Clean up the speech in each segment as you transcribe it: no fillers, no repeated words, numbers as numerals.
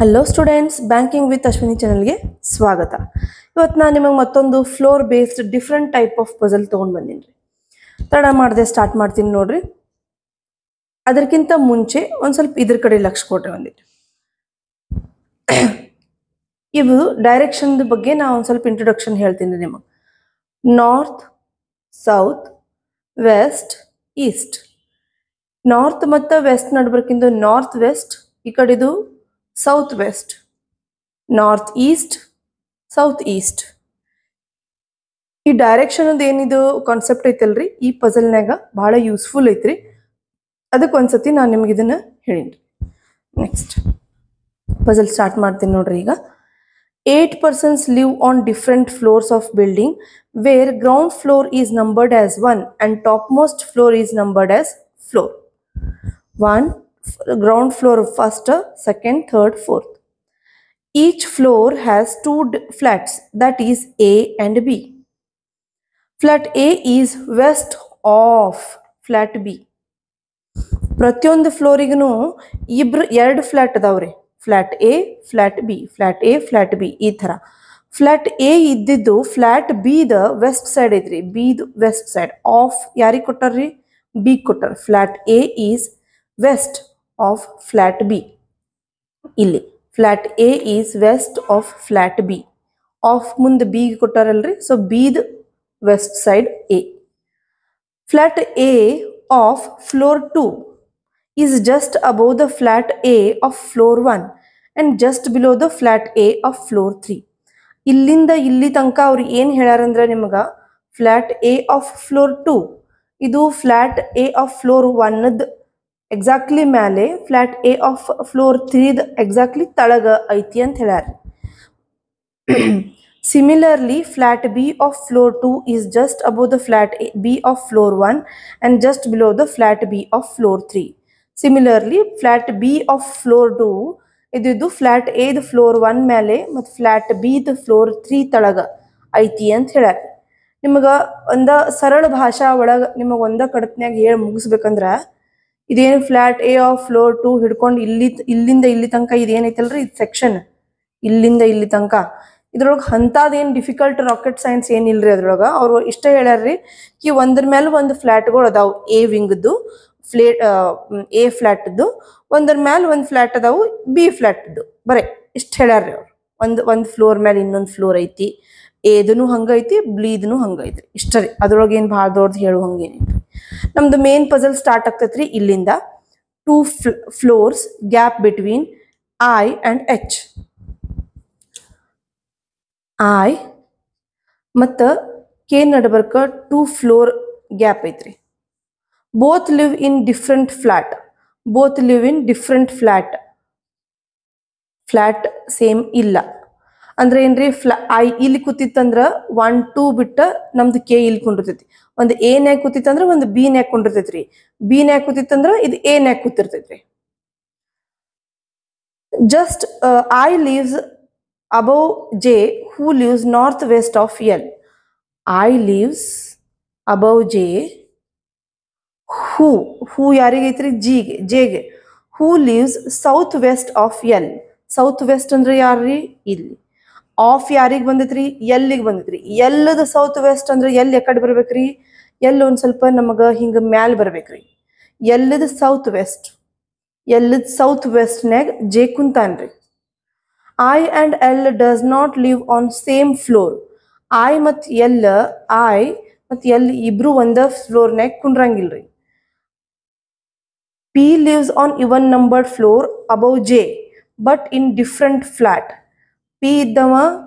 Hello students, banking with Ashwini ಚಾನಲ್ಗೆ ಸ್ವಾಗತ. ಇವತ್ತು ನಾನು ನಿಮಗೆ ಮತ್ತೊಂದು floor based different type of puzzle ತೊಗೊಂಡು ಬಂದೀನಿ ರೀ. ತಡ ಮಾಡದೆ ಸ್ಟಾರ್ಟ್ ಮಾಡ್ತೀನಿ ನೋಡ್ರಿ. ಅದಕ್ಕಿಂತ ಮುಂಚೆ ಒಂದು ಸ್ವಲ್ಪ ಇದ್ರ ಕಡೆ ಲಕ್ಷ ಕೊಟ್ರೆ ಒಂದಿಟ್ಟು. ಇವು ಡೈರೆಕ್ಷನ್ ಬಗ್ಗೆ ನಾನು ಒಂದು ಸ್ವಲ್ಪ ಇಂಟ್ರೊಡಕ್ಷನ್ ಹೇಳ್ತೀನಿ ನಿಮಗೆ. North, south, west, east. North ಮತ್ತು ವೆಸ್ಟ್ ನಡ್ಬರ್ಕಿಂದು ನಾರ್ತ್ ವೆಸ್ಟ್, ಈ ಕಡೆದು south west, north east, south east. ಈ ಡೈರೆಕ್ಷನ್ ಏನಿದು ಕಾನ್ಸೆಪ್ಟ್ ಐತಲ್ರಿ, ಈ ಪಜಲ್ನಾಗ ಭಾಳ ಯೂಸ್ಫುಲ್ ಐತ್ರಿ. ಅದಕ್ಕೆ ಒಂದ್ಸತಿ ನಾನು ನಿಮ್ಗೆ ಇದನ್ನ ಹೇಳೀನಿ. ನೆಕ್ಸ್ಟ್ ಪಜಲ್ ಸ್ಟಾರ್ಟ್ ಮಾಡ್ತೀನಿ ನೋಡ್ರಿ. ಈಗ 8 persons live on different floors of building where ground floor is numbered as 1 and topmost floor is numbered as floor 1. Ground floor first, second, third, fourth. Each floor has two flats, that is A and B. Flat A is west of flat B. ಪ್ರತಿಯೊಂದು ಫ್ಲೋರಿಗೂ ಎರಡು flat ಅದಾವ್ರಿ. Flat A, flat B, flat A, flat B, ಈ ಥರ. Flat A ಇದ್ದಿದ್ದು flat ಬಿದ west side ಐತ್ರಿ. ಬಿದು west side of ಯಾರಿಗೆ ಕೊಟ್ಟಾರ್ರಿ? ಬಿ ಕೊಟ್ಟಾರ. Flat A is west of flat B. ಇಲ್ಲಿ flat A is west of flat B. Of ಮುಂದೆ ಬಿ ಕೊಟ್ಟಾರಲ್ರಿ, ಸೊ ಬಿದ್ ವೆಸ್ಟ್ ಸೈಡ್ ಎ. Flat A of floor 2 is just above the flat A of floor 1 and just below the flat A of floor 3. ಇಲ್ಲಿಂದ ಇಲ್ಲಿ ತನಕ ಅವ್ರು ಏನು ಹೇಳ್ಯಾರಂದ್ರೆ ನಿಮ್ಗೆ, ಫ್ಲಾಟ್ ಎ ಆಫ್ ಫ್ಲೋರ್ 2 ಇದು ಫ್ಲಾಟ್ ಎ ಆಫ್ ಫ್ಲೋರ್ 1ದ ಎಕ್ಸಾಕ್ಟ್ಲಿ ಮೇಲೆ, ಫ್ಲಾಟ್ ಎ ಆಫ್ ಫ್ಲೋರ್ 3ದ ಎಕ್ಸಾಕ್ಟ್ಲಿ ತಳಗ ಐತಿ ಅಂತ ಹೇಳ್ಯಾರ. Similarly, flat B of floor 2 is just above the flat B of floor 1 and just below the flat B of floor 3. Similarly, flat B of floor 2 ಇದು flat A the floor 1 ಮೇಲೆ ಮತ್ತು flat B the floor 3 ತಳಗ ಐತಿ ಅಂತ ಹೇಳ್ಯಾರ. ನಿಮಗೆ ಒಂದು ಸರಳ ಭಾಷಾ ಒಳಗೆ ನಿಮಗೆ ಒಂದ ಕಡತ್ನ್ಯಾಗ ಹೇಳಿ ಮುಗಿಸ್ಬೇಕಂದ್ರೆ, ಇದೇನು ಫ್ಲಾಟ್ ಎ ಆಫ್ ಫ್ಲೋರ್ 2 ಹಿಡ್ಕೊಂಡು ಇಲ್ಲಿಂದ ಇಲ್ಲಿ ತನಕ ಇದೇನೈತಲ್ರಿ, ಇದು ಸೆಕ್ಷನ್ ಇಲ್ಲಿಂದ ಇಲ್ಲಿ ತನಕ. ಇದ್ರೊಳಗೆ ಅಂಥದ್ದೇನು ಡಿಫಿಕಲ್ಟ್ ರಾಕೆಟ್ ಸೈನ್ಸ್ ಏನಿಲ್ರಿ. ಅದ್ರೊಳಗೆ ಅವರು ಇಷ್ಟ ಹೇಳ್ಯಾರ್ರಿ ಕಿ ಒಂದ್ರ ಮೇಲೆ ಒಂದು ಫ್ಲಾಟ್ಗಳು ಅದಾವು. ಎ ವಿಂಗ್ದು ಎ ಫ್ಲಾಟ್ದು, ಒಂದ್ರ ಮೇಲೆ ಒಂದು ಫ್ಲಾಟ್ ಅದಾವು ಬಿ ಫ್ಲಾಟ್ದು. ಬರೀ ಇಷ್ಟು ಹೇಳ್ಯಾರ್ರಿ ಅವ್ರು. ಒಂದು ಫ್ಲೋರ್ ಮೇಲೆ ಇನ್ನೊಂದು ಫ್ಲೋರ್ ಐತಿ, ಎದೂ ಹಂಗೈತಿ, ಬ್ಲೀದೂ ಹಂಗೈತಿ. ಇಷ್ಟ ರೀ, ಅದ್ರೊಳಗೆ ಏನು ಭಾಳ ದೊಡ್ಡದು ಹೇಳು ಹಂಗೇನಿಲ್ಲ. ನಮ್ದು ಮೇನ್ ಪಜಲ್ ಸ್ಟಾರ್ಟ್ ಆಗ್ತೈತ್ರಿ ಇಲ್ಲಿಂದ. 2 floors gap between I and H. I ಮತ್ತು ಕೆ ನಡ್ಬರ್ಕ 2 floor ಗ್ಯಾಪ್ ಐತ್ರಿ. Both live in different flat. Both live in different flat. Flat same ಇಲ್ಲ ಅಂದ್ರೆ ಏನ್ರಿ, ಐ ಇಲ್ಲಿ ಕೂತಿತ್ತಂದ್ರೆ 1 2 ಬಿಟ್ಟ ನಮ್ದು ಕೆ ಇಲ್ಲಿ ಕುಂಡಿರ್ತೈತಿ. ಒಂದು ಎ ನ್ಯಾಗ ಕೂತಿತ್ತಂದ್ರೆ ಒಂದು ಬಿ ನ್ಯಾಗ ಕುಂಡಿರ್ತೈತ್ರಿ. ಬಿ ನ್ಯಾಗ ಕೂತಿತ್ತಂದ್ರೆ ಇದು ಎ ನ್ಯಾಗ ಕೂತಿರ್ತೈತ್ರಿ. Just I lives above J who lives northwest of L. I lives above J who ಯಾರಿಗೈತ್ರಿ? ಜೆಗೆ. who lives southwest of L. South west ಅಂದ್ರೆ ಯಾರ್ರಿ? ಇಲ್ಲಿ. ಆಫ್ ಯಾರಿಗೆ ಬಂದೈತ್ರಿ? ಎಲ್ಲಿಗೆ ಬಂದೈತ್ರಿ. ಎಲ್ಲದ ಸೌತ್ ವೆಸ್ಟ್ ಅಂದ್ರೆ ಎಲ್ಲಿ ಎಕಡೆ ಬರ್ಬೇಕ್ರಿ? ಎಲ್ಲಿ ಒಂದು ಸ್ವಲ್ಪ ನಮಗೆ ಹಿಂಗೆ ಮ್ಯಾಲ ಬರ್ಬೇಕ್ರಿ. ಎಲ್ಲದ ಸೌತ್ ವೆಸ್ಟ್. ಎಲ್ಲದ ಸೌತ್ ವೆಸ್ಟ್ನ್ಯಾಗ ಜೆ ಕುಂತಾನ್ರಿ. I and L does not live on same floor. I ಮತ್ತು L ಇಬ್ರು ಒಂದ ಫ್ಲೋರ್ನ್ಯಾಗ ಕುಂಡ್ರಂಗಿಲ್ರಿ. P lives on even numbered floor above J but in different flat. P ಇದ್ದವ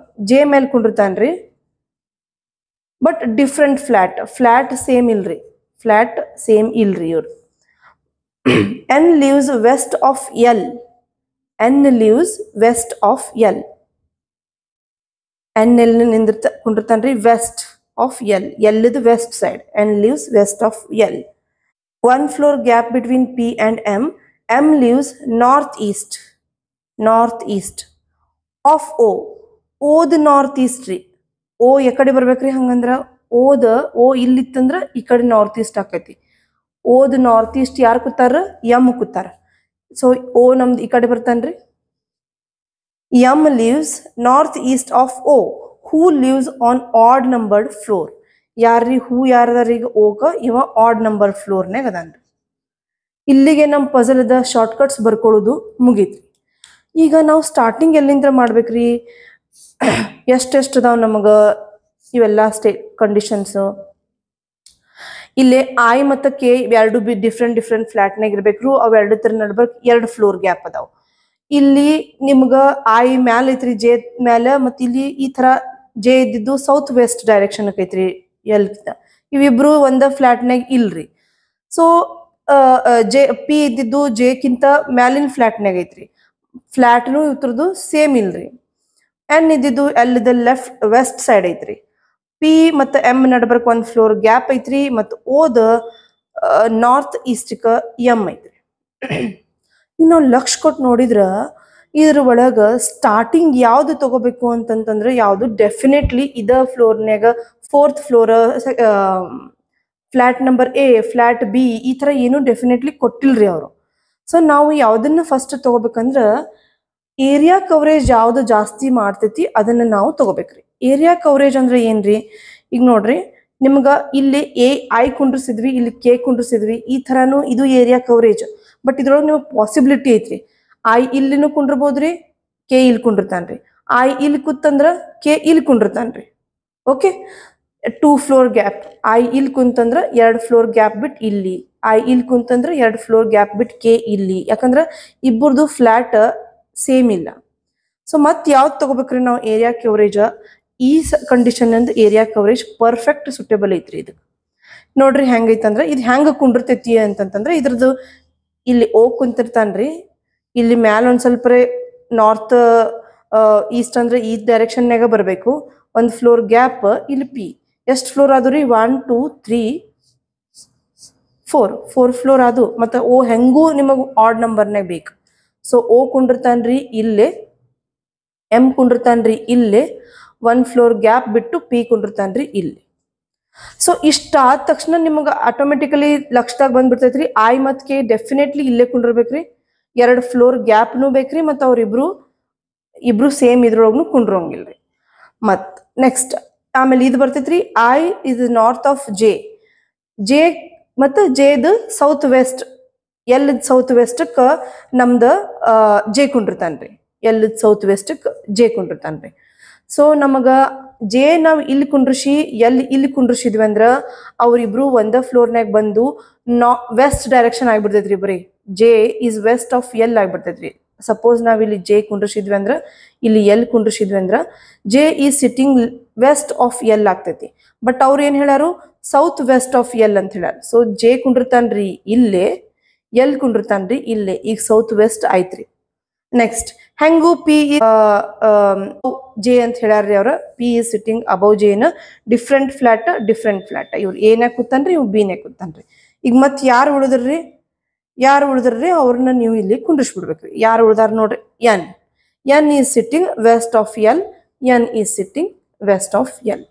J ಮೇಲೆ ಕುಂಡಿರ್ತಾನ್ರಿ, ಬಟ್ ಡಿಫ್ರೆಂಟ್ ಫ್ಲಾಟ್ ಸೇಮ್ ಇಲ್ರಿ. Flat same ಇಲ್ರಿ ಇವ್ರು. N lives west of L. N lives west of L. N ಎಲ್ಲಿ ಕುಂಡಿರ್ತಾನ್ರಿ? West of L. ಎಲ್ಲಿದು west side. N lives west of L. 1 floor gap between P and M. M lives northeast of O. ಓದ್ north East ರೀ. ಓ ಎಕಡೆ ಬರ್ಬೇಕ್ರಿ? ಹಂಗಂದ್ರ ಓ ಇಲ್ಲಿತ್ತಂದ್ರ ಈ ಕಡೆ north East ಆಕೈತಿ. ಓದ್ ನಾರ್ತ್ ಈಸ್ಟ್ ಯಾರು ಕೂತಾರ? ಎಮ್ ಕೂತಾರ. ಸೊ ಓ ನಮ್ದು ಈ ಕಡೆ ಬರ್ತಾನ್ರಿ. M lives northeast of O. Who lives on odd numbered floor? ಯಾರ್ರಿ ಹೂ ಯಾರದಾರೀಗ ಓಗ ಇವ ಆಡ್ ನಂಬರ್ ಫ್ಲೋರ್ನಾಗ ಅದಾನ್ರಿ. ಇಲ್ಲಿಗೆ ನಮ್ಮ ಪಜಲ್ದ ಶಾರ್ಟ್ಕಟ್ಸ್ ಬರ್ಕೊಳ್ಳೋದು ಮುಗೀತ್ರಿ. ಈಗ ನಾವು ಸ್ಟಾರ್ಟಿಂಗ್ ಎಲ್ಲಿಂದ ಮಾಡ್ಬೇಕ್ರಿ? ಎಷ್ಟೆಷ್ಟು ಅದಾವ ನಮಗೆ ಇವೆಲ್ಲ ಕಂಡೀಷನ್ಸ್. ಇಲ್ಲಿ ಐ ಮತ್ತು ಕೆ ಎರಡು ಡಿಫ್ರೆಂಟ್ ಫ್ಲಾಟ್ನಾಗ ಇರ್ಬೇಕ್ರು. ಅವು ಎರಡು ತರ ನಡ್ಬೇಕು 2 ಫ್ಲೋರ್ ಗ್ಯಾಪ್ ಅದಾವ. ಇಲ್ಲಿ ನಿಮ್ಗೆ ಐ ಮ್ಯಾಲ ಐತ್ರಿ, ಜೆ ಮ್ಯಾಲ, ಮತ್ತು ಇಲ್ಲಿ ಈ ತರ ಜೆ ಇದ್ದಿದ್ದು ಸೌತ್ ವೆಸ್ಟ್ ಡೈರೆಕ್ಷನ್ ಐತ್ರಿ. ಇವಿಬ್ರು ಒಂದ ಫ್ಲಾಟ್ನಾಗ ಇಲ್ರಿ. ಸೊ ಜೆ ಪಿ ಇದ್ದಿದ್ದು ಜೆಕ್ಕಿಂತ ಮ್ಯಾಲಿನ ಫ್ಲಾಟ್ನಾಗ ಐತ್ರಿ. ಫ್ಲಾಟ್ನು ಇವ್ರದ್ದು ಸೇಮ್ ಇಲ್ರಿ. ಎನ್ ಇದ್ದಿದ್ದು ಎಲ್ದ ವೆಸ್ಟ್ ಸೈಡ್ ಐತ್ರಿ. ಪಿ ಮತ್ತು ಎಮ್ ನಡ್ಬರ್ಕ್ 1 ಫ್ಲೋರ್ ಗ್ಯಾಪ್ ಐತ್ರಿ. ಮತ್ತು ಓದ ನಾರ್ತ್ ಈಸ್ಟ್ಕ ಎಮ್ ಐತ್ರಿ. ಇನ್ನು ಲಕ್ಷ ಕೊಟ್ಟು ನೋಡಿದ್ರ ಇದ್ರ ಒಳಗ ಸ್ಟಾರ್ಟಿಂಗ್ ಯಾವ್ದು ತಗೋಬೇಕು ಅಂತಂತಂದ್ರೆ ಯಾವ್ದು ಡೆಫಿನೆಟ್ಲಿ ಇದ ಫ್ಲೋರ್ನ್ಯಾಗ 4th floor, flat number A, flat B, ಈ ತರ ಏನು ಡೆಫಿನೆಟ್ಲಿ ಕೊಟ್ಟಿಲ್ರಿ ಅವರು. ಸೊ ನಾವು ಯಾವ್ದನ್ನ ಫಸ್ಟ್ ತಗೋಬೇಕಂದ್ರ ಏರಿಯಾ ಕವರೇಜ್ ಯಾವ್ದು ಜಾಸ್ತಿ ಮಾಡ್ತೈತಿ ಅದನ್ನ ನಾವು ತಗೋಬೇಕ್ರಿ. ಏರಿಯಾ ಕವರೇಜ್ ಅಂದ್ರೆ ಏನ್ರಿ? ಈಗ ನೋಡ್ರಿ, ನಿಮ್ಗ ಇಲ್ಲಿ ಐ ಕುಂಡ್ರಿಸಿದ್ವಿ, ಇಲ್ಲಿ ಕೆ ಕುಂಡ್ರಿಸಿದ್ವಿ, ಈ ತರಾನು ಇದು ಏರಿಯಾ ಕವರೇಜ್. ಬಟ್ ಇದ್ರೊಳಗೆ ನೀವು ಪಾಸಿಬಿಲಿಟಿ ಐತ್ರಿ. ಐ ಇಲ್ಲಿನೂ ಕುಂಡ್ರಬಹುದ್ರಿ, ಕೆ ಇಲ್ಲಿ ಕುಂಡಿರ್ತಾನ್ರಿ. ಐ ಇಲ್ಲಿ ಕೂತಂದ್ರ ಕೆ ಇಲ್ಲಿ ಕುಂಡಿರ್ತಾನ್ರಿ. Okay, 2 floor gap. ಐ ಇಲ್ಲಿ ಕುಂತಂದ್ರ 2 ಫ್ಲೋರ್ ಗ್ಯಾಪ್ ಬಿಟ್ ಇಲ್ಲಿ, ಐ ಇಲ್ಲಿ ಕುಂತಂದ್ರ 2 ಫ್ಲೋರ್ ಗ್ಯಾಪ್ ಬಿಟ್ ಕೆ ಇಲ್ಲಿ. ಯಾಕಂದ್ರ ಇಬ್ಬರದು ಫ್ಲಾಟ್ ಸೇಮ್ ಇಲ್ಲ. ಸೊ ಮತ್ ಯಾವ್ದು ತಗೋಬೇಕ್ರಿ ನಾವು ಏರಿಯಾ ಕವರೇಜ್? ಈ ಕಂಡೀಷನ್ ಅಂದ್ ಏರಿಯಾ ಕವರೇಜ್ ಪರ್ಫೆಕ್ಟ್ ಸುಟೇಬಲ್ ಐತ್ರಿ. ಇದು ನೋಡ್ರಿ ಹೆಂಗೈತಂದ್ರ ಇದು ಹೆಂಗ ಕುಂಡಿರ್ತೈತಿ ಅಂತಂತಂದ್ರ ಇದ್ರದ್ದು ಇಲ್ಲಿ ಓ ಕುಂತಿರ್ತಾನ್ರಿ. ಇಲ್ಲಿ ಮ್ಯಾಲ ಒಂದ್ ಸ್ವಲ್ಪ ನಾರ್ತ್ ಈಸ್ಟ್ ಅಂದ್ರೆ ಈ ಡೈರೆಕ್ಷನ್ಯಾಗ ಬರಬೇಕು. 1 ಫ್ಲೋರ್ ಗ್ಯಾಪ್. ಇಲ್ಲಿ ಪಿ ಎಷ್ಟು ಫ್ಲೋರ್ ಆದ್ರಿ? 1 2 3 4 ಫ್ಲೋರ್ ಅದು. ಮತ್ತೆ ಓ ಹೆಂಗೂ ನಿಮಗ್ ಆಡ್ ನಂಬರ್ನಾಗ ಬೇಕು. ಸೊ ಓ ಕುಂಡಿರ್ತಾನ್ರಿ ಇಲ್ಲೇ, ಎಂ ಕುಂಡಿರ್ತಾನ್ರಿ ಇಲ್ಲೇ, 1 ಫ್ಲೋರ್ ಗ್ಯಾಪ್ ಬಿಟ್ಟು ಪಿ ಕುಂಡಿರ್ತಾನ್ರಿ ಇಲ್ಲಿ. ಸೊ ಇಷ್ಟ ಆದ ತಕ್ಷಣ ನಿಮಗೆ ಆಟೋಮೆಟಿಕಲಿ ಲಕ್ಷದಾಗ ಬಂದ್ಬಿಡ್ತೈತ್ರಿ ಐ ಮತ್ತು ಕೆ ಡೆಫಿನೆಟ್ಲಿ ಇಲ್ಲೇ ಕುಂಡಿರ್ಬೇಕ್ರಿ. 2 ಫ್ಲೋರ್ ಗ್ಯಾಪ್ನು ಬೇಕ್ರಿ. ಮತ್ತು ಇಬ್ರು ಸೇಮ್ ಇದ್ರೊಳಗೂ ಕುಂಡ್ರೋಂಗಿಲ್ರಿ. ಮತ್ ನೆಕ್ಸ್ಟ್ ಆಮೇಲೆ ಇದು ಬರ್ತೈತ್ರಿ I is north of J. J ಮತ್ತು ಜೆದು ಸೌತ್ ವೆಸ್ಟ್, ಎಲ್ಲಿದ್ ಸೌತ್ ವೆಸ್ಟಕ್ಕ ನಮ್ದು ಜೆ ಕುಂಡಿರ್ತಾನ್ರಿ. ಎಲ್ಲಿದ್ ಸೌತ್ ವೆಸ್ಟಕ್ಕೆ ಜೆ ಕುಂಡಿರ್ತಾನ್ರಿ. ಸೊ ನಮಗ ಜೆ ನಾವು ಇಲ್ಲಿ ಕುಂಡ್ರಿಸಿ ಇಲ್ಲಿ ಕುಂಡ್ರಿಸಿದ್ವಿ ಅಂದ್ರ ಅವ್ರಿಬ್ರು ಒಂದ ಫ್ಲೋರ್ನಾಗ ಬಂದು ವೆಸ್ಟ್ ಡೈರೆಕ್ಷನ್ ಆಗ್ಬಿಡ್ತೈತ್ರಿ. ಬರೀ J is west of L ಆಗ್ಬಿಡ್ತೈತ್ರಿ. ಸಪೋಸ್ ನಾವ್ ಇಲ್ಲಿ ಜೆ ಕುಂಡ್ರಿಸಿದ್ವಿ ಅಂದ್ರ, ಇಲ್ಲಿ ಎಲ್ ಕುಂಡ್ರಿಸಿದ್ವಿ ಅಂದ್ರ J is sitting west of L ಆಗ್ತೈತಿ. ಬಟ್ ಅವ್ರು ಏನ್ ಹೇಳಾರು? ಸೌತ್ ವೆಸ್ಟ್ ಆಫ್ ಎಲ್ ಅಂತ ಹೇಳ್ಯಾರ. ಸೊ ಜೆ ಕುಂಡಿರ್ತಾನ್ರಿ ಇಲ್ಲೇ, ಎಲ್ ಕುಂಡಿರ್ತಾನ್ರಿ ಇಲ್ಲೇ. ಈಗ ಸೌತ್ ವೆಸ್ಟ್ ಆಯ್ತ್ರಿ. ನೆಕ್ಸ್ಟ್ ಹೆಂಗು ಪಿ ಜೆ ಅಂತ ಹೇಳ್ಯಾರ್ರಿ ಅವ್ರ. P is sitting above J ನ ಡಿಫ್ರೆಂಟ್ ಫ್ಲಾಟ್. ಇವ್ರು ಏನಾಗ ಕೂತಾನ್ರಿ, ಇವ್ ಬಿನಾಗ ಕೂತಾನ್ರಿ. ಈಗ ಮತ್ ಯಾರು ಉಳಿದ್ರಿ ಅವ್ರನ್ನ ನೀವು ಇಲ್ಲಿ ಕುಂಡ್ರಿಸ್ಬಿಡ್ಬೇಕ್ರಿ. ಯಾರು ಉಳ್ದಾರ ನೋಡ್ರಿ? N is sitting west of L, N is sitting west of L.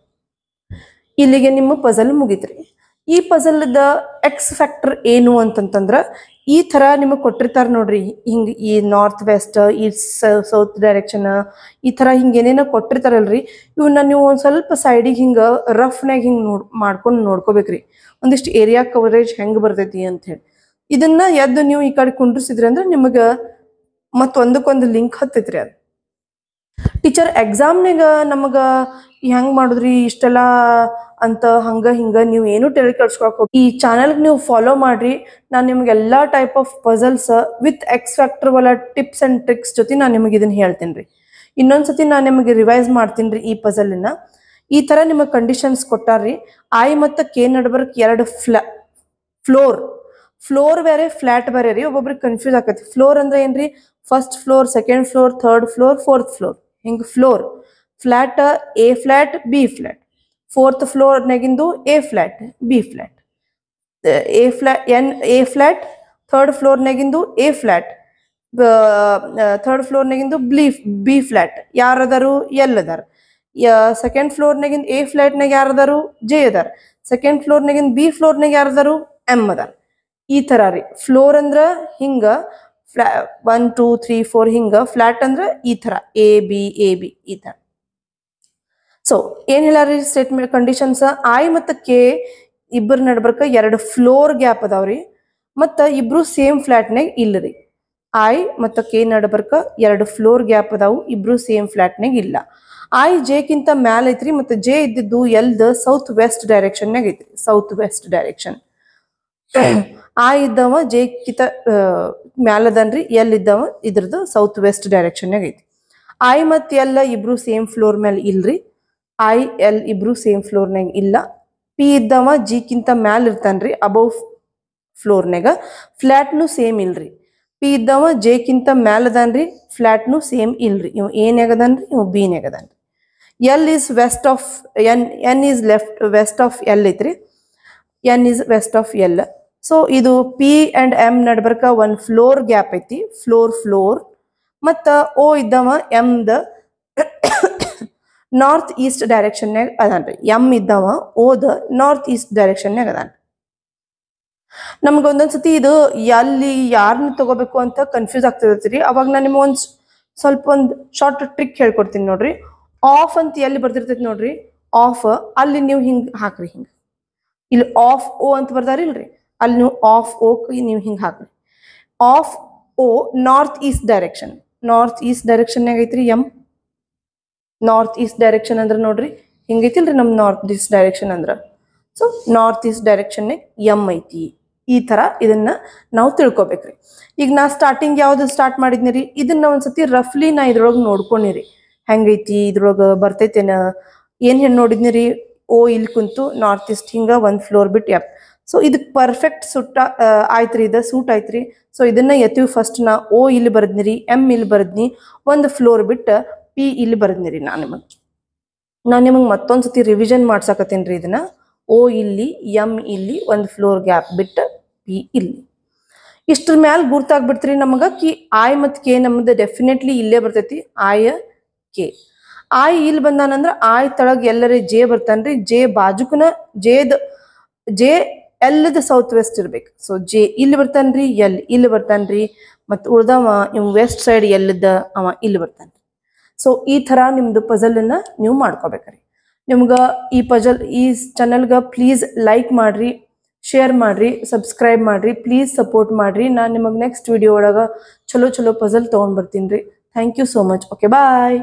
ಇಲ್ಲಿಗೆ ನಿಮ್ಮ ಪಜಲ್ ಮುಗಿತ್ರಿ. ಈ ಪಜಲ್ದ ಎಕ್ಸ್ ಫ್ಯಾಕ್ಟರ್ ಏನು ಅಂತಂತಂದ್ರ ಈ ತರ ನಿಮಗೆ ಕೊಟ್ಟಿರ್ತಾರ ನೋಡ್ರಿ. ಹಿಂಗ್ ಈ ನಾರ್ತ್ ವೆಸ್ಟ್, ಈ ಸೌತ್ ಡೈರೆಕ್ಷನ್, ಈ ತರ ಹಿಂಗ ಏನೇನೋ ಕೊಟ್ಟಿರ್ತಾರಲ್ರಿ, ಇವನ್ನ ನೀವು ಒಂದ್ ಸ್ವಲ್ಪ ಸೈಡಿಗೆ ಹಿಂಗ ರಫ್ನಾಗ ಹಿಂಗ್ ನೋಡ್ಕೋಬೇಕ್ರಿ. ಒಂದಿಷ್ಟು ಏರಿಯಾ ಕವರೇಜ್ ಹೆಂಗ್ ಬರ್ತೈತಿ ಅಂತ ಹೇಳಿ. ಇದನ್ನ ಎದ್ದು ನೀವು ಈ ಕಡೆ ಕುಂಡ್ರಿಸಿದ್ರಿ ಅಂದ್ರೆ ನಿಮಗ ಮತ್ ಒಂದಕ್ಕೊಂದು ಲಿಂಕ್ ಹತ್ತೈತ್ರಿ. ಅದು ಟೀಚರ್ ಎಕ್ಸಾಮ್ನಾಗ ನಮಗ ಹೆಂಗ್ ಮಾಡುದ್ರಿ ಇಷ್ಟೆಲ್ಲ ಅಂತ ಹಂಗ ಹಿಂಗ ನೀವು ಏನು ತಲೆ ಕೆಡ್ಸ್ಕೊಳಕ್ ಈ ಚಾನಲ್ ನೀವು ಫಾಲೋ ಮಾಡ್ರಿ. ನಾನು ನಿಮ್ಗೆ ಎಲ್ಲಾ type of puzzles with X factor ವಲ್ಲ ಟಿಪ್ಸ್ ಅಂಡ್ ಟ್ರಿಕ್ಸ್ ಜೊತೆ ನಾನು ನಿಮಗೆ ಇದನ್ನ ಹೇಳ್ತೀನಿ. ಇನ್ನೊಂದ್ಸತಿ ನಾನು ನಿಮಗೆ ರಿವೈಸ್ ಮಾಡ್ತೀನಿ ಈ ಪಜಲ್ನ. ಈ ತರ ನಿಮಗೆ ಕಂಡೀಷನ್ಸ್ ಕೊಟ್ಟಾರ್ರಿ. ಐ ಮತ್ತು ಕೆ ನಡ್ಬರ್ಕ್ 2 ಫ್ಲೋರ್ ಬೇರೆ, ಫ್ಲಾಟ್ ಬೇರೆ ರೀ. ಒಬ್ಬೊಬ್ರಿಗೆ ಕನ್ಫ್ಯೂಸ್ ಆಕತಿ. ಫ್ಲೋರ್ ಅಂದ್ರೆ ಏನ್ರಿ? 1st floor, 2nd floor, 3rd floor, 4th floor ಹಿಂಗ floor. Flat A flat, B flat. 4th ಫ್ಲೋರ್ನಾಗಿಂದು A flat, B flat, A flat. 3rd ಫ್ಲೋರ್ನಾಗಿಂದು ಎ ಫ್ಲಾಟ್, 3rd ಫ್ಲೋರ್ನಾಗಿಂದು ಬಿ ಫ್ಲಾಟ್. ಯಾರದಾರು? ಎಲ್ ಅದಾರ. 2nd ಫ್ಲೋರ್ನಾಗಿಂದ A ಫ್ಲಾಟ್ನಾಗ ಯಾರದಾರು? ಜೆ ಅದಾರ. 2nd ಫ್ಲೋರ್ನಾಗಿಂದ B ಫ್ಲೋರ್ನಾಗ ಯಾರದಾರು? M ಅದಾರ. ಈ ತರ ರೀ ಫ್ಲೋರ್ ಅಂದ್ರ ಹಿಂಗ 1 2 3 4 ಹಿಂಗ ಫ್ಲಾಟ್ ಅಂದ್ರೆ ಈ ತರ ಎ ಬಿ ಈ ತರ. ಸೊ ಏನ್ ಹೇಳಾರಿ ಸ್ಟೇಟ್ಮೆಂಟ್ ಕಂಡೀಷನ್ಸ್, ಐ ಮತ್ತು ಕೆ ಇಬ್ಬರ ನಡ್ಬರ್ಕ 2 ಫ್ಲೋರ್ ಗ್ಯಾಪ್ ಅದಾವ್ರಿ, ಮತ್ತು ಇಬ್ರು ಸೇಮ್ ಫ್ಲಾಟ್ನಾಗ ಇಲ್ಲರಿ. ಐ ಮತ್ತು ಕೆ ನಡ್ಬರ್ಕ 2 ಫ್ಲೋರ್ ಗ್ಯಾಪ್ ಅದಾವು, ಇಬ್ರು ಸೇಮ್ ಫ್ಲಾಟ್ನಾಗ ಇಲ್ಲ. ಐ ಜೆಕ್ಕಿಂತ ಮ್ಯಾಲ ಐತ್ರಿ, ಮತ್ತು ಜೆ ಇದ್ದಿದ್ದು ಎಲ್ದ ಸೌತ್ ವೆಸ್ಟ್ ಡೈರೆಕ್ಷನ್ನಾಗ ಐತ್ರಿ, ಸೌತ್ ವೆಸ್ಟ್ ಡೈರೆಕ್ಷನ್. ಆ ಇದ್ದವ ಜೆ ಕಿತ ಮ್ಯಾಲದನ್ರಿ, ಎಲ್ ಇದ್ದವ ಇದ್ರದ್ದು ಸೌತ್ ವೆಸ್ಟ್ ಡೈರೆಕ್ಷನ್ನಾಗ ಐತಿ. ಐ ಮತ್ತು ಎಲ್ ಇಬ್ರು ಸೇಮ್ ಫ್ಲೋರ್ ಮೇಲೆ ಇಲ್ರಿ, ಐ ಎಲ್ ಇಬ್ರು ಸೇಮ್ ಫ್ಲೋರ್ನಾಗ ಇಲ್ಲ. ಪಿ ಇದ್ದವ ಜಿಕ್ಕಿಂತ ಮ್ಯಾಲ ಇರ್ತಾನ್ರಿ, ಅಬೌವ್ ಫ್ಲೋರ್ನಾಗ, ಫ್ಲಾಟ್ನು ಸೇಮ್ ಇಲ್ರಿ. ಪಿ ಇದ್ದವ ಜೆಕ್ಕಿಂತ ಮ್ಯಾಲದನ್ರಿ, ಫ್ಲಾಟ್ನು ಸೇಮ್ ಇಲ್ರಿ. ಇವ್ ಏನಾಗದನ್ರಿ, ಇವ್ ಬಿ ನಾಗದನ್ರಿ. L is west of N is left west of L ಐತ್ರಿ, N is west of L. So ಇದು ಪಿ ಅಂಡ್ ಎಮ್ ನಡ್ಬರ್ಕ 1 ಫ್ಲೋರ್ ಗ್ಯಾಪ್ ಐತಿ, ಫ್ಲೋರ್. ಮತ್ತು ಓ ಇದ್ದವ ಎಮ್ದ ನಾರ್ತ್ ಈಸ್ಟ್ ಡೈರೆಕ್ಷನ್ನಾಗ ಅದಾನ್ರಿ. ಎಮ್ ಇದ್ದವ ಓದ ನಾರ್ತ್ ಈಸ್ಟ್ ಡೈರೆಕ್ಷನ್ನಾಗ ಅದಾನ. ನಮ್ಗೆ ಒಂದೊಂದ್ಸತಿ ಇದು ಎಲ್ಲಿ ಯಾರನ್ನ ತಗೋಬೇಕು ಅಂತ ಕನ್ಫ್ಯೂಸ್ ಆಗ್ತಿರತ್ರಿ. ಅವಾಗ ನಾನು ನಿಮ್ಗೆ ಒಂದು ಶಾರ್ಟ್ ಟ್ರಿಕ್ ಹೇಳ್ಕೊಡ್ತೀನಿ ನೋಡ್ರಿ. ಆಫ್ ಅಂತ ಎಲ್ಲಿ ಬರ್ತಿರ್ತೈತಿ ನೋಡ್ರಿ, ಆಫ್ ಅಲ್ಲಿ ನೀವು ಹಿಂಗೆ ಹಾಕ್ರಿ, ಹಿಂಗೆ ಇಲ್ಲಿ ಆಫ್ ಓ ಅಂತ ಬರ್ದಾರಿಲ್ರಿ, ಅಲ್ಲಿ ನೀವು ಆಫ್ ಓ ನೀವು ಹಿಂಗೆ ಹಾಕ್ರಿ. ಆಫ್ ಓ ನಾರ್ತ್ ಈಸ್ಟ್ ಡೈರೆಕ್ಷನ್ನಾಗ ಐತ್ರಿ ಎಮ್. ನಾರ್ತ್ ಈಸ್ಟ್ ಡೈರೆಕ್ಷನ್ ಅಂದ್ರೆ ನೋಡ್ರಿ ಹಿಂಗೈತಿಲ್ರಿ ನಮ್ಮ ನಾರ್ತ್ ಈಸ್ಟ್ ಡೈರೆಕ್ಷನ್ ಅಂದ್ರೆ. ಸೊ ನಾರ್ತ್ ಈಸ್ಟ್ ಡೈರೆಕ್ಷನ್ನಾಗ ಎಮ್ ಐತಿ. ಈ ಥರ ಇದನ್ನ ನಾವು ತಿಳ್ಕೊಬೇಕ್ರಿ. ಈಗ ನಾ ಸ್ಟಾರ್ಟಿಂಗ್ ಯಾವ್ದು ಸ್ಟಾರ್ಟ್ ಮಾಡಿದ್ನಿ ರೀ, ಇದನ್ನ ಒಂದ್ಸತಿ ರಫ್ಲಿ ನಾ ಇದ್ರೊಳಗೆ ನೋಡ್ಕೊಂಡಿರಿ ಹೆಂಗೈತಿ, ಇದ್ರೊಳಗೆ ಬರ್ತೈತೇನ. ಏನು ನೋಡಿದ್ನಿ ರೀ, ಓ ಇಲ್ಲಿ ಕುಂತು ನಾರ್ತ್ ಈಸ್ಟ್ ಹಿಂಗೆ 1 ಫ್ಲೋರ್ ಬಿಟ್ಟು ಎಪ್. ಸೊ ಇದಕ್ಕೆ ಪರ್ಫೆಕ್ಟ್ ಆಯ್ತ್ರಿ, ಇದು ಸೂಟ್ ಆಯ್ತ್ರಿ. ಸೊ ಇದನ್ನ ಎತ್ತಿವಿ ಫಸ್ಟ್ ನಾ ಓ ಇಲ್ಲಿ ಬರದ್ನಿ ರೀ, ಎಮ್ ಇಲ್ಲಿ ಬರದ್ನಿ, 1 ಫ್ಲೋರ್ ಬಿಟ್ಟು ಪಿ ಇಲ್ಲಿ ಬರದ್ನಿ ರೀ. ನಾನು ನಿಮಗೆ ಮತ್ತೊಂದ್ಸತಿ ರಿವಿಷನ್ ಮಾಡ್ಸಕತ್ತೀನಿ ರೀ ಇದನ್ನ. ಓ ಇಲ್ಲಿ, ಎಮ್ ಇಲ್ಲಿ, 1 ಫ್ಲೋರ್ ಗ್ಯಾಪ್ ಬಿಟ್ಟು ಪಿ ಇಲ್ಲಿ. ಇಷ್ಟ್ರ ಮ್ಯಾಲ ಗುರ್ತಾಗ್ಬಿಡ್ತ್ರಿ ನಮಗ ಕಿ ಐ ಮತ್ತು ಕೆ ನಮ್ದು ಡೆಫಿನೆಟ್ಲಿ ಇಲ್ಲೇ ಬರ್ತೈತಿ. ಐ ಕೆ ಐ ಇಲ್ಲಿ ಬಂದಾನಂದ್ರ ಐ ತಳಗ ಎಲ್ಲರೇ ಜೆ ಬರ್ತಾನ್ರಿ, ಜೆ ಬಾಜುಕನ ಜೆ ಎಲ್ದ ಸೌತ್ ವೆಸ್ಟ್ ಇರ್ಬೇಕು. ಸೊ ಜೆ ಇಲ್ಲಿ ಬರ್ತಾನ್ರಿ, ಎಲ್ ಇಲ್ಲಿ ಬರ್ತಾನ್ರಿ, ಮತ್ತು ಉಳ್ದವ ಇವ್ ವೆಸ್ಟ್ ಸೈಡ್ ಎಲ್ಲಿದ್ದ ಅವ ಇಲ್ಲಿ ಬರ್ತಾನ್ರಿ. ಸೊ ಈ ಥರ ನಿಮ್ದು ಪಜಲನ್ನ ನೀವು ಮಾಡ್ಕೋಬೇಕ್ರಿ. ನಿಮ್ಗೆ ಈ ಚಾನಲ್ಗೆ ಪ್ಲೀಸ್ ಲೈಕ್ ಮಾಡ್ರಿ, ಶೇರ್ ಮಾಡ್ರಿ, ಸಬ್ಸ್ಕ್ರೈಬ್ ಮಾಡ್ರಿ, ಪ್ಲೀಸ್ ಸಪೋರ್ಟ್ ಮಾಡ್ರಿ. ನಾನು ನಿಮಗೆ ನೆಕ್ಸ್ಟ್ ವಿಡಿಯೋ ಒಳಗೆ ಚಲೋ ಪಜಲ್ ತೊಗೊಂಡು ಬರ್ತೀನಿ ರೀ. Thank you so much. Okay, bye.